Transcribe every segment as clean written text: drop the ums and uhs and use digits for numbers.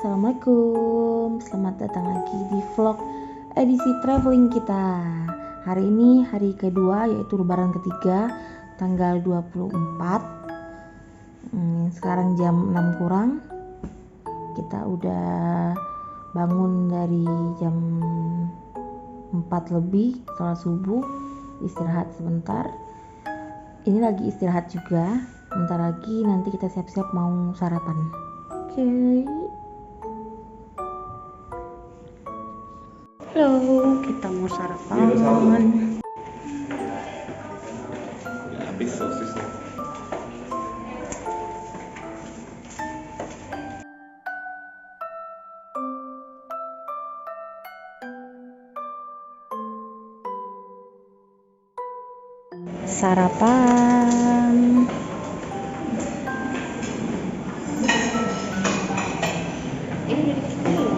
Assalamualaikum, selamat datang lagi di vlog edisi traveling kita. Hari ini hari kedua, yaitu lebaran ketiga, tanggal 24. Sekarang jam 6 kurang. Kita udah bangun dari jam 4 lebih, sholat subuh, istirahat sebentar. Ini lagi istirahat juga. Bentar lagi nanti kita siap-siap mau sarapan. Oke. Halo, kita mau sarapan. Habis sosis. Sarapan. Ini udah dikasih gula ya?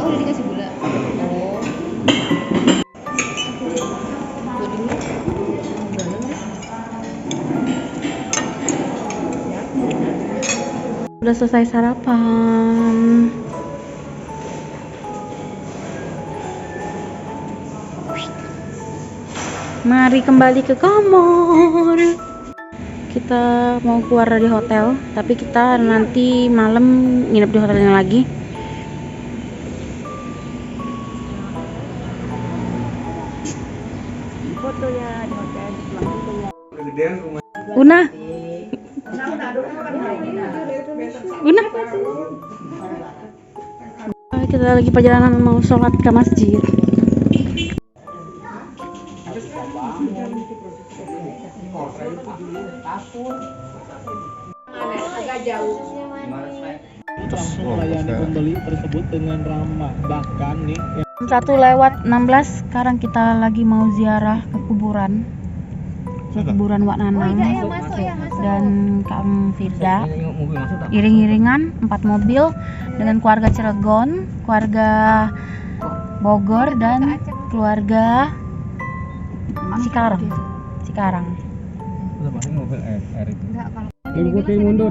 Oh, udah dikasih gula. Oh. Udah selesai sarapan. Mari kembali ke kamar. Kita mau keluar dari hotel, tapi kita nanti malam nginep di hotelnya lagi. Foto ya di hotel, Kegedean rumah. Una. Kita lagi perjalanan mau sholat ke masjid. Agak jauh. Langsung melayani pembeli tersebut dengan ramah. Bahkan nih 1:16, sekarang kita lagi mau ziarah ke kuburan Wak Nanang dan Kang Firda. Iring-iringan 4 mobil dengan keluarga Cilegon, keluarga Bogor, dan keluarga Cikarang. mobil R itu. Enggak, kalau Ibu putih mundur.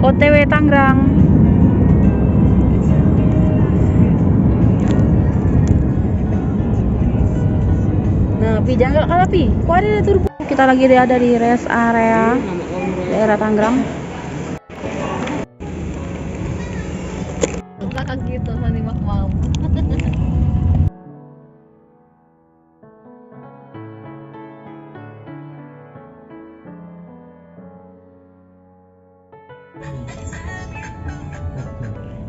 OTW Tangerang. Nah, jangan kalau kok ada turbo. Kita lagi ada di rest area daerah Tangerang. belakang gitu Sani mau.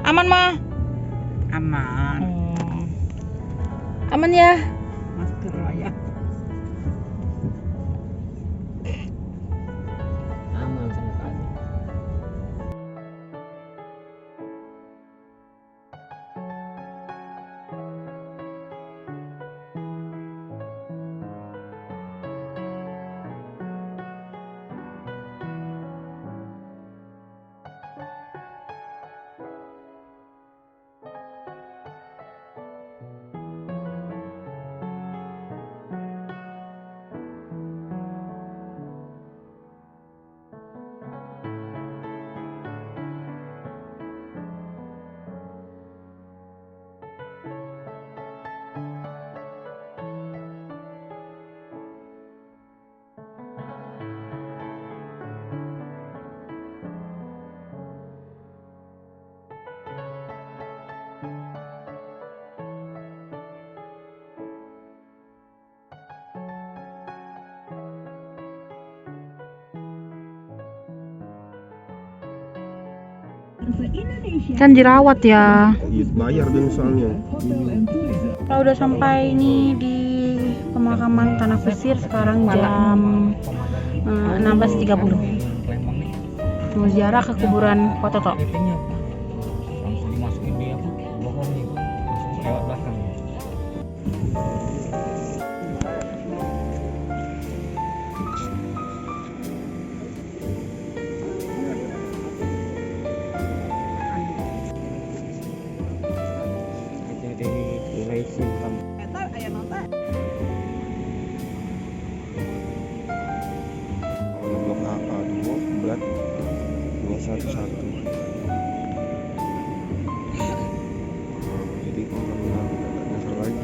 Aman mah? Aman. Aman ya? Masker ya. Aman sekali. Kan jerawat ya. Iya, bayar dong soalnya. Kita udah sampai ini di pemakaman Tanah Kusir sekarang jam 16.30. Mau ziarah ke kuburan Pak Toto. Langsung dimasukin dia bohong nih, langsung lewat belakang. Blok AA dulu, berat 211. Jadi kalau nggak nyasar lagi.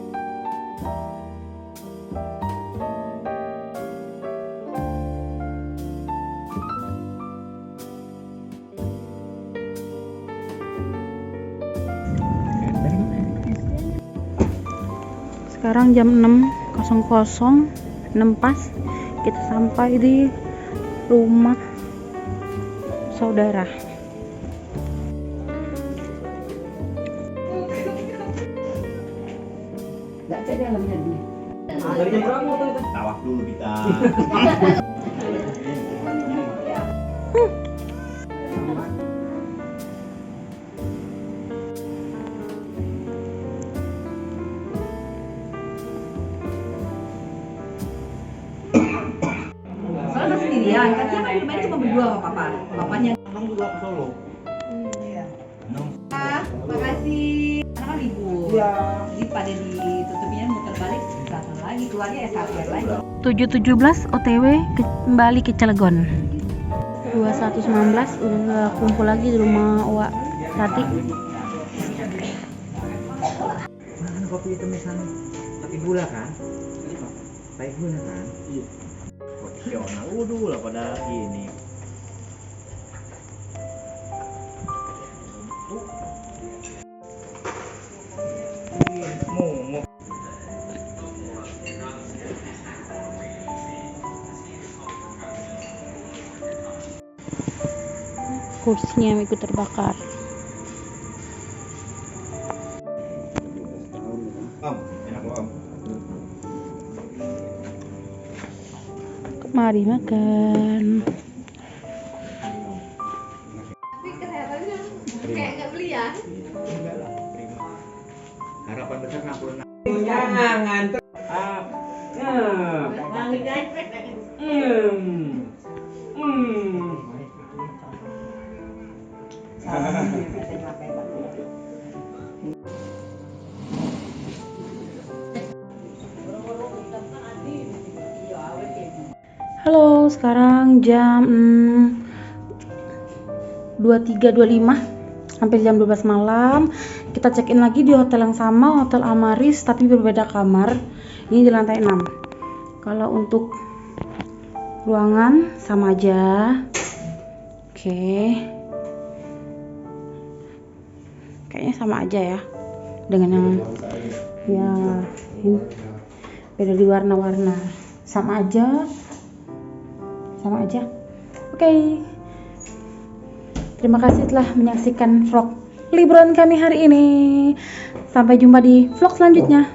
Sekarang jam 6.00, 6 pas kita sampai di rumah saudara. Tawak dulu kita. Soalnya sendirian, katanya kan main cuma berdua sama papa. Bapaknya. Abang juga ke Solo. Makasih. Karena kan libur. Iya. Jadi pada ditutupnya muter balik datang lagi keluarnya ya sabar lagi. 7.17 OTW kembali ke Cilegon. 21.19 udah kumpul lagi di rumah Wak Tati. Mana kopi itu misalnya pakai gula kan? Pakai gula kan? Iya. Profesional, waduh lah pada ini. Kursinya ikut terbakar. Enak loh. Mari makan. Tapi kesehatannya kayak nggak beli ya? Enggak lah, terima. Harapan besar 66. Halo, sekarang jam 23.25 sampai jam 12 malam. Kita check in lagi di hotel yang sama, Hotel Amaris, tapi berbeda kamar. Ini di lantai 6. Kalau untuk ruangan sama aja. Oke. Kayaknya sama aja ya dengan yang ya ini beda di warna-warna. Sama aja. Oke. Terima kasih telah menyaksikan vlog liburan kami hari ini. Sampai jumpa di vlog selanjutnya.